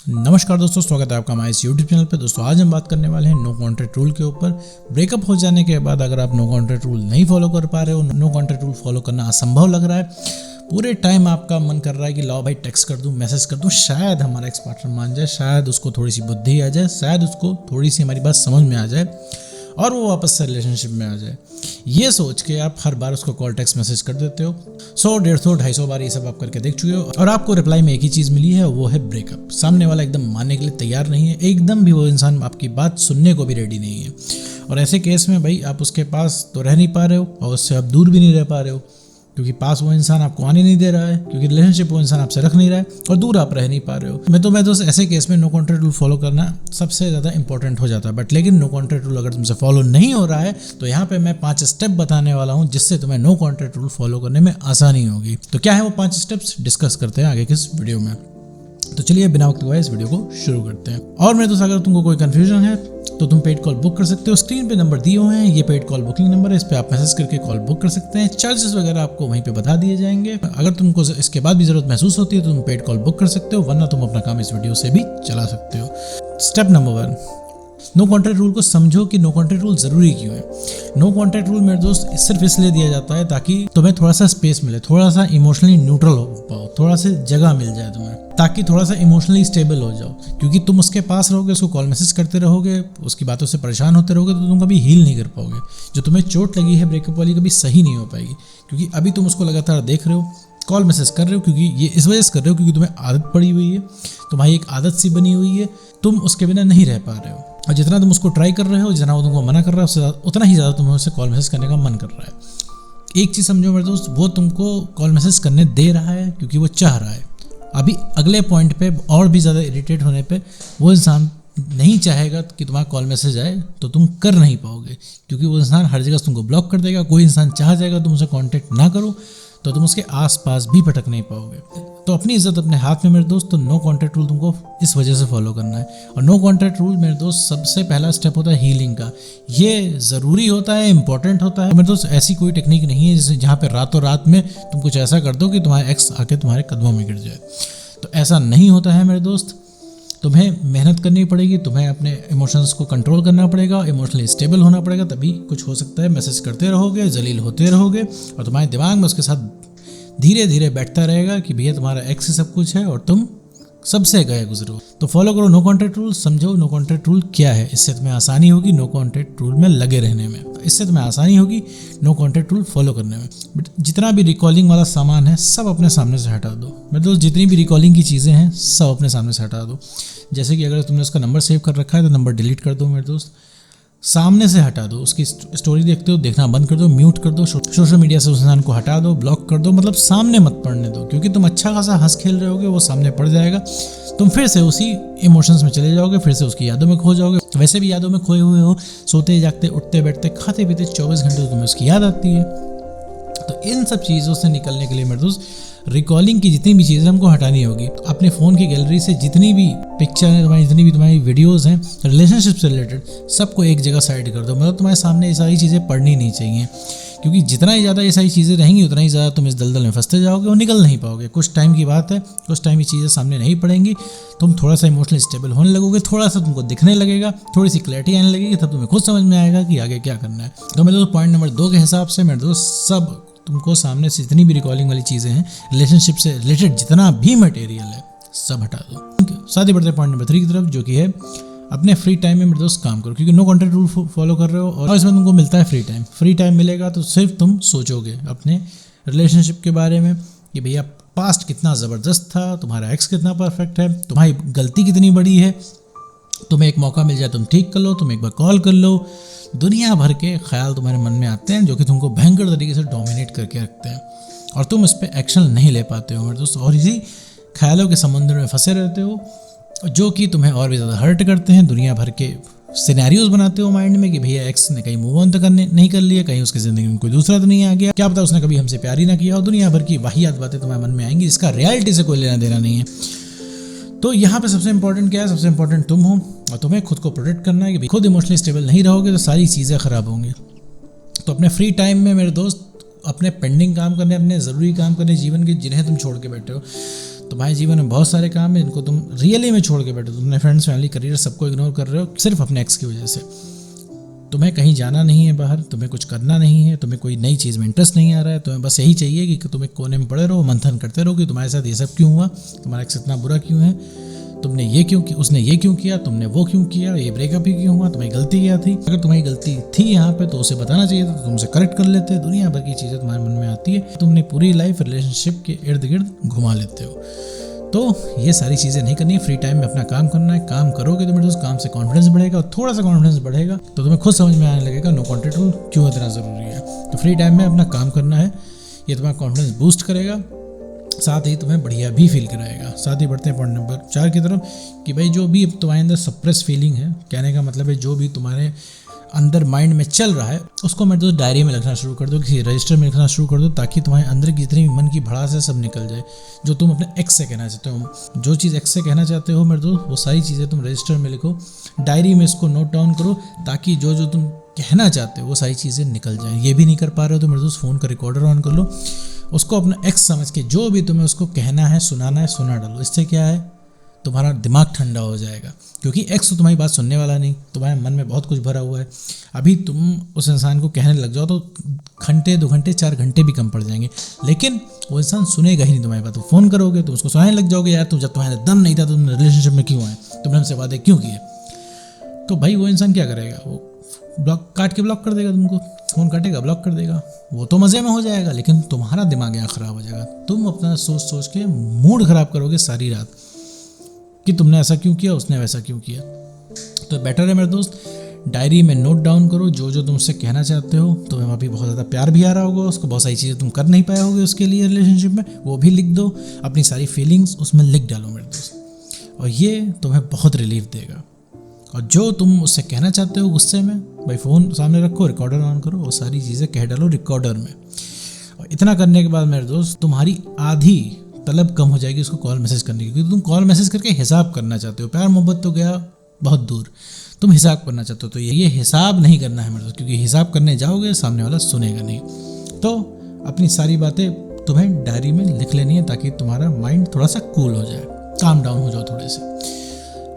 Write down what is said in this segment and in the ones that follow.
नमस्कार दोस्तों, स्वागत है आपका हमारे इस यूट्यूब चैनल पे। दोस्तों आज हम बात करने वाले हैं नो कॉन्ट्रैक्ट रूल के ऊपर। ब्रेकअप हो जाने के बाद अगर आप नो कॉन्ट्रैक्ट रूल नहीं फॉलो कर पा रहे हो, नो कॉन्ट्रैक्ट रूल फॉलो करना असंभव लग रहा है, पूरे टाइम आपका मन कर रहा है कि लाओ भाई टेक्स्ट कर दूं, मैसेज कर दूं, शायद हमारा एक्स पार्टनर मान जाए, शायद उसको थोड़ी सी बुद्धि आ जाए, शायद उसको थोड़ी सी हमारी बात समझ में आ जाए और वो वापस से रिलेशनशिप में आ जाए। ये सोच के आप हर बार उसको कॉल टेक्स्ट मैसेज कर देते हो। 100, 150, 250 बार ये सब आप करके देख चुके हो और आपको रिप्लाई में एक ही चीज़ मिली है, वो है ब्रेकअप। सामने वाला एकदम मानने के लिए तैयार नहीं है, एकदम भी वो इंसान आपकी बात सुनने को भी रेडी नहीं है। और ऐसे केस में भाई आप उसके पास तो रह नहीं पा रहे हो और उससे आप दूर भी नहीं रह पा रहे हो, क्योंकि पास वो इंसान आपको आने नहीं दे रहा है, क्योंकि रिलेशनशिप वो इंसान आपसे रख नहीं रहा है और दूर आप रह नहीं पा रहे हो। मैं दोस्त ऐसे केस में नो कॉन्ट्रैक्ट रूल फॉलो करना सबसे ज़्यादा इंपॉर्टेंट हो जाता है। लेकिन नो कॉन्ट्रैक्ट रूल अगर तुमसे फॉलो नहीं हो रहा है तो यहाँ पे मैं 5 स्टेप बताने वाला हूँ जिससे तुम्हें नो कॉन्ट्रैक्ट रूल फॉलो करने में आसानी होगी। तो क्या है वो 5 स्टेप्स, डिस्कस करते हैं आगे किस वीडियो में। तो चलिए बिना वक्त गवाए इस वीडियो को शुरू करते हैं। और मेरे दोस्त अगर तुमको कोई कंफ्यूजन है तो तुम पेड कॉल बुक कर सकते हो। स्क्रीन पे नंबर दिए हुए हैं, ये पेड कॉल बुकिंग नंबर है, इस पे आप मैसेज करके कॉल बुक कर सकते हैं। चार्जेस वगैरह आपको वहीं पे बता दिए जाएंगे। अगर तुमको इसके बाद भी जरूरत महसूस होती है तो तुम पेड कॉल बुक कर सकते हो, वरना तुम अपना काम इस वीडियो से भी चला सकते हो। Step number 1, no contract rule को समझो कि नो कॉन्ट्रैक्ट रूल जरूरी क्यों है। नो कॉन्ट्रैक्ट रूल मेरे दोस्त सिर्फ इसलिए दिया जाता है ताकि तुम्हें थोड़ा सा स्पेस मिले, थोड़ा सा इमोशनली न्यूट्रल हो पाओ, थोड़ा सा जगह मिल जाए तुम्हें, ताकि थोड़ा सा इमोशनली स्टेबल हो जाओ। क्योंकि तुम उसके पास रहोगे, उसको कॉल मैसेज करते रहोगे, उसकी बातों से परेशान होते रहोगे तो तुम कभी हील नहीं कर पाओगे। जो तुम्हें चोट लगी है ब्रेकअप वाली कभी सही नहीं हो पाएगी, क्योंकि अभी तुम उसको लगातार देख रहे हो, कॉल मैसेज कर रहे हो, क्योंकि ये इस वजह से कर रहे हो क्योंकि तुम्हें आदत पड़ी हुई है, तुम्हारी एक आदत सी बनी हुई है, तुम उसके बिना नहीं रह पा रहे हो। और जितना तुम उसको ट्राई कर रहे हो, जितना वो तुमको मना कर रहा है, उससे उतना ही ज़्यादा तुम्हें उससे कॉल मैसेज करने का मन कर रहा है। एक चीज़ समझो मेरे दोस्त, वो तुमको कॉल मैसेज करने दे रहा है क्योंकि वो चाह रहा है। अभी अगले पॉइंट पे और भी ज़्यादा इरिटेट होने पे वो इंसान नहीं चाहेगा कि तुम्हारा कॉल मैसेज आए तो तुम कर नहीं पाओगे, क्योंकि वो इंसान हर जगह तुमको ब्लॉक कर देगा। कोई इंसान चाह जाएगा तुम उसे कांटेक्ट ना करो तो तुम उसके आसपास भी भटक नहीं पाओगे। तो अपनी इज्जत अपने हाथ में मेरे दोस्त। तो नो कॉन्ट्रैक्ट रूल तुमको इस वजह से फॉलो करना है। और नो कॉन्ट्रैक्ट रूल मेरे दोस्त सबसे पहला स्टेप होता है हीलिंग का। ये ज़रूरी होता है, इंपॉर्टेंट होता है मेरे दोस्त। ऐसी कोई टेक्निक नहीं है जिसे जहाँ पे रातों रात में तुम कुछ ऐसा कर दो कि तुम्हारा एक्स आके तुम्हारे कदमों में गिर जाए। तो ऐसा नहीं होता है मेरे दोस्त। तुम्हें मेहनत करनी पड़ेगी, तुम्हें अपने इमोशंस को कंट्रोल करना पड़ेगा, इमोशनली स्टेबल होना पड़ेगा, तभी कुछ हो सकता है। मैसेज करते रहोगे, जलील होते रहोगे और तुम्हारे दिमाग में उसके साथ धीरे धीरे बैठता रहेगा कि भैया तुम्हारा एक्स ही सब कुछ है और तुम सबसे गए गुजरो। तो फॉलो करो नो कॉन्ट्रैक्ट रूल, समझो नो कॉन्ट्रैक्ट रूल क्या है। इससे तुम्हें आसानी होगी नो कॉन्ट्रैक्ट रूल में लगे रहने में, इससे तुम्हें आसानी होगी नो कॉन्ट्रैक्ट रूल फॉलो करने में। बट जितना भी रिकॉलिंग वाला सामान है सब अपने सामने से हटा दो मेरे दोस्त। जितनी भी रिकॉलिंग की चीज़ें हैं सब अपने सामने से हटा दो। जैसे कि अगर तुमने उसका नंबर सेव कर रखा है तो नंबर डिलीट कर दो मेरे दोस्त, सामने से हटा दो। उसकी स्टोरी देखते हो देखना बंद कर दो, म्यूट कर दो, सोशल मीडिया से उस इंसान को हटा दो, ब्लॉक कर दो, मतलब सामने मत पड़ने दो। क्योंकि तुम अच्छा खासा हंस खेल रहे होगे, वो सामने पड़ जाएगा, तुम फिर से उसी इमोशंस में चले जाओगे, फिर से उसकी यादों में खो जाओगे। वैसे भी यादों में खोए हुए हो, सोते जागते उठते बैठते खाते पीते 24 घंटे तो तुम्हें उसकी याद आती है। तो इन सब चीज़ों से निकलने के लिए मेरे दोस्त रिकॉलिंग की जितनी भी चीज़ें हमको हटानी होगी। अपने फ़ोन की गैलरी से जितनी भी पिक्चर है तुम्हारी, जितनी भी तुम्हारी वीडियोस हैं रिलेशनशिप से रिलेटेड, सबको एक जगह साइड कर दो। मतलब तुम्हारे सामने ये सारी चीज़ें पढ़नी नहीं चाहिए, क्योंकि जितना ही ज़्यादा ये सारी चीज़ें रहेंगी उतना ही ज़्यादा तुम इस दलदल में फंसते जाओगे और निकल नहीं पाओगे। कुछ टाइम की बात है, कुछ टाइम ये चीज़ें सामने नहीं पड़ेंगी, तुम थोड़ा सा इमोशनली स्टेबल होने लगोगे, थोड़ा सा तुमको दिखने लगेगा, थोड़ी सी क्लैरिटी आने लगेगी, तब तुम्हें खुद समझ में आएगा कि आगे क्या करना है। तो मेरे दोस्त पॉइंट नंबर 2 के हिसाब से मेरे दोस्त सब तुमको सामने से जितनी भी रिकॉलिंग वाली चीज़ें हैं, रिलेशनशिप से रिलेटेड जितना भी मटेरियल है सब हटा दो। साथ ही बढ़ते हैं पॉइंट नंबर 3 की तरफ, जो कि है अपने फ्री टाइम में मेरे दोस्त काम करो। क्योंकि नो कॉन्ट्रैक्ट रूल फॉलो कर रहे हो और इसमें तुमको मिलता है फ्री टाइम। फ्री टाइम मिलेगा तो सिर्फ तुम सोचोगे अपने रिलेशनशिप के बारे में कि भैया पास्ट कितना ज़बरदस्त था, तुम्हारा एक्स कितना परफेक्ट है, तुम्हारी गलती कितनी बड़ी है, तुम्हें एक मौका मिल जाए तुम ठीक कर लो, तुम एक बार कॉल कर लो। दुनिया भर के ख्याल तुम्हारे मन में आते हैं जो कि तुमको भयंकर तरीके से डोमिनेट करके रखते हैं और तुम इस पर एक्शन नहीं ले पाते हो मेरे दोस्त, और इसी ख्यालों के समंदर में फंसे रहते हो जो कि तुम्हें और भी ज़्यादा हर्ट करते हैं। दुनिया भर के सिनेरियोज बनाते हो माइंड में कि भैया एक्स ने कहीं मूव ऑन तो नहीं कर लिया, कहीं उसकी ज़िंदगी में कोई दूसरा तो नहीं आ गया, क्या पता उसने कभी हमसे प्यार ही ना किया, और दुनिया भर की वाहियात बातें तुम्हारे मन में आएंगी जिसका रियलिटी से कोई लेना देना नहीं है। तो यहाँ पे सबसे इंपॉर्टेंट क्या है, सबसे इंपॉर्टेंट तुम हो और तुम्हें खुद को प्रोटेक्ट करना है कि खुद इमोशनली स्टेबल नहीं रहोगे तो सारी चीज़ें ख़राब होंगी। तो अपने फ्री टाइम में मेरे दोस्त अपने पेंडिंग काम करने, अपने ज़रूरी काम करने जीवन के, जिन्हें तुम छोड़ के बैठे हो, तुम्हारे जीवन में बहुत सारे काम है इनको तुम रियली में छोड़ के बैठे, तुम अपने फ्रेंड्स, फैमिली, करियर सबको इग्नोर कर रहे हो सिर्फ अपने एक्स की वजह से। तुम्हें कहीं जाना नहीं है बाहर, तुम्हें कुछ करना नहीं है, तुम्हें कोई नई चीज़ में इंटरेस्ट नहीं आ रहा है, तुम्हें बस यही चाहिए कि तुम एक कोने में पड़े रहो, मंथन करते रहो कि तुम्हारे साथ ये सब क्यों हुआ, तुम्हारा एक्स इतना बुरा क्यों है, तुमने ये क्यों किया, उसने ये क्यों किया, तुमने वो क्यों किया, ये ब्रेकअप ही क्यों हुआ, तुम्हारी गलती क्या थी। अगर तुम्हारी गलती थी यहाँ पे तो उसे बताना चाहिए था, तो तुमसे करेक्ट कर लेते। दुनिया भर की चीज़ें तुम्हारे मन में आती है, तुमने पूरी लाइफ रिलेशनशिप के इर्द गिर्द घुमा लेते हो। तो ये सारी चीज़ें नहीं करनी है, फ्री टाइम में अपना काम करना है। काम करोगे तो मेरे दोस्त काम से कॉन्फिडेंस बढ़ेगा, और थोड़ा सा कॉन्फिडेंस बढ़ेगा तो तुम्हें खुद समझ में आने लगेगा नो कॉन्टैक्ट रूल क्यों इतना ज़रूरी है। तो फ्री टाइम में अपना काम करना है, ये तुम्हारा कॉन्फिडेंस बूस्ट करेगा, साथ ही तुम्हें बढ़िया भी फील कराएगा। साथ ही बढ़ते हैं पॉइंट नंबर 4 की तरफ कि भाई जो भी तुम्हारे अंदर सप्रेस फीलिंग है, कहने का मतलब है जो भी तुम्हारे अंदर माइंड में चल रहा है उसको मेरे दोस्त डायरी में लिखना शुरू कर दो, किसी रजिस्टर में लिखना शुरू कर दो, ताकि तुम्हारे अंदर की जितनी भी मन की भड़ास है सब निकल जाए। जो तुम अपने एक्स से कहना चाहते हो, जो चीज़ एक्स से कहना चाहते हो मेरे दोस्त, वो सारी चीज़ें तुम रजिस्टर में लिखो, डायरी में इसको नोट डाउन करो, ताकि जो जो तुम कहना चाहते हो वो सारी चीज़ें निकल जाएँ। ये भी नहीं कर पा रहे हो तो मेरे दोस्त फ़ोन का रिकॉर्डर ऑन कर लो, उसको अपना एक्स समझ के जो भी तुम्हें उसको कहना है, सुनाना है, सुना डालो। इससे क्या है, तुम्हारा दिमाग ठंडा हो जाएगा, क्योंकि एक्स तो तुम्हारी बात सुनने वाला नहीं, तुम्हारे मन में बहुत कुछ भरा हुआ है। अभी तुम उस इंसान को कहने लग जाओ तो घंटे, 2 घंटे, 4 घंटे भी कम पड़ जाएंगे, लेकिन वो इंसान सुनेगा ही नहीं तुम्हारी बात। तो फ़ोन करोगे तो उसको सुनाने लग जाओगे, यार तुम जब तुम्हारे दम नहीं था तुम रिलेशनशिप में क्यों आए, तुमने हमसे वादे क्यों किए। तो भाई वो इंसान क्या करेगा, वो ब्लॉक काट के ब्लॉक कर देगा तुमको, फ़ोन काटेगा ब्लॉक कर देगा। वो तो मज़े में हो जाएगा, लेकिन तुम्हारा दिमाग यहाँ ख़राब हो जाएगा। तुम अपना सोच सोच के मूड ख़राब करोगे सारी रात कि तुमने ऐसा क्यों किया, उसने वैसा क्यों किया। तो बेटर है मेरे दोस्त, डायरी में नोट डाउन करो जो जो तुमसे कहना चाहते हो। तुम्हें वहाँ भी बहुत ज़्यादा प्यार भी आ रहा होगा उसको, बहुत सारी चीज़ें तुम कर नहीं पाए होगे उसके लिए रिलेशनशिप में, वो भी लिख दो, अपनी सारी फीलिंग्स उसमें लिख डालो मेरे दोस्त, और ये तुम्हें बहुत रिलीफ देगा। और जो तुम उससे कहना चाहते हो गुस्से में, भाई फ़ोन सामने रखो, रिकॉर्डर ऑन करो, वो सारी चीज़ें कह डालो रिकॉर्डर में। और इतना करने के बाद मेरे दोस्त तुम्हारी आधी तलब कम हो जाएगी उसको कॉल मैसेज करने की, क्योंकि तुम कॉल मैसेज करके हिसाब करना चाहते हो। प्यार मोहब्बत तो गया बहुत दूर, तुम हिसाब करना चाहते हो। तो ये हिसाब नहीं करना है मेरे दोस्त, क्योंकि हिसाब करने जाओगे सामने वाला सुनेगा नहीं। तो अपनी सारी बातें तुम्हें डायरी में लिख लेनी है, ताकि तुम्हारा माइंड थोड़ा सा कूल हो जाए, काम डाउन हो जाओ थोड़े से।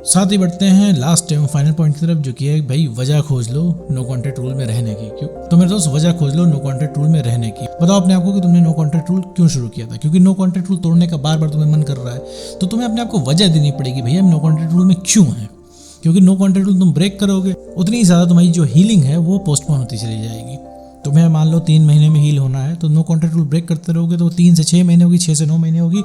साथ ही बढ़ते हैं लास्ट एवं फाइनल पॉइंट की तरफ, जो कि है भाई वजह खोज लो नो कॉन्टैक्ट रूल में रहने की। क्यों? तो मेरे दोस्त वजह खोज लो नो कॉन्टैक्ट रूल में रहने की। बताओ अपने आपको कि तुमने नो कॉन्टैक्ट रूल क्यों शुरू किया था। क्योंकि नो कॉन्टैक्ट रूल तोड़ने का बार बार तुम्हें मन कर रहा है, तो तुम्हें अपने आपको वजह देनी पड़ेगी, भैया हम नो कॉन्टैक्ट रूल में क्यों हैं। क्योंकि नो कॉन्टैक्ट रूल तुम ब्रेक करोगे उतनी ही ज़्यादा तुम्हारी जो हीलिंग है वो पोस्टपोन होती चली जाएगी। तुम्हें मान लो 3 महीने में हील होना है, तो नो कॉन्टैक्ट रूल ब्रेक करते रहोगे तो 3 से 6 महीने होगी, 6 से 9 महीने होगी,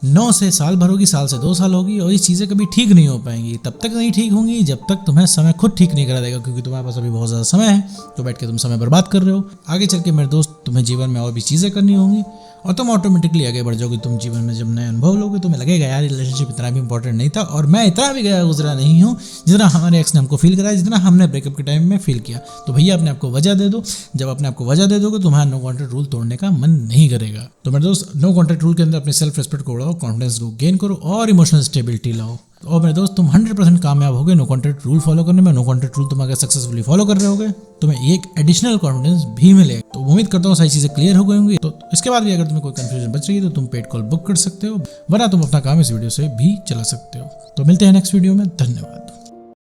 9 से साल भर होगी, साल से 2 साल होगी, और ये चीज़ें कभी ठीक नहीं हो पाएंगी। तब तक नहीं ठीक होंगी जब तक तुम्हें समय खुद ठीक नहीं करा देगा, क्योंकि तुम्हारे पास अभी बहुत ज़्यादा समय है, तो बैठ के तुम समय बर्बाद कर रहे हो। आगे चल के मेरे दोस्त तुम्हें जीवन में और भी चीज़ें करनी होंगी, और तुम ऑटोमेटिकली आगे बढ़ जाओगे। तुम जीवन में जब नए अनुभव लोगे तुम्हें लगेगा यार रिलेशनशिप इतना भी इंपॉर्टेंट नहीं था, और मैं इतना भी गया गुजरा नहीं हूँ जितना हमारे एक्स ने हमको फील कराया, जितना हमने ब्रेकअप के टाइम में फील किया। तो भैया अपने आपको वजह दे दो। जब अपने आपको वजह दे दोगे तुम्हारा नो कॉन्टैक्ट रूल तोड़ने का मन नहीं करेगा। तो मेरे दोस्त नो कॉन्टैक्ट रूल के अंदर अपने सेल्फ रिस्पेक्ट को बढ़ाओ, कॉन्फिडेंस को गेन करो, और इमोशनल स्टेबिलिटी लाओ। और मेरे दोस्त तुम 100% कामयाब होगे नो कॉन्टैक्ट रूल फॉलो करने में। नो कॉन्टैक्ट रूल तुम अगर सक्सेसफुली फॉलो कर रहे होगे तुम्हें एक एडिशनल कॉन्फिडेंस भी मिलेगा। तो उम्मीद करता हूँ सारी चीज़ें क्लियर हो गई होंगी। तो इसके बाद भी अगर तुम्हें कोई कंफ्यूजन बच रही है तो तुम पेड कॉल बुक कर सकते हो, वरना तुम अपना काम इस वीडियो से भी चला सकते हो। तो मिलते हैं नेक्स्ट वीडियो में, धन्यवाद।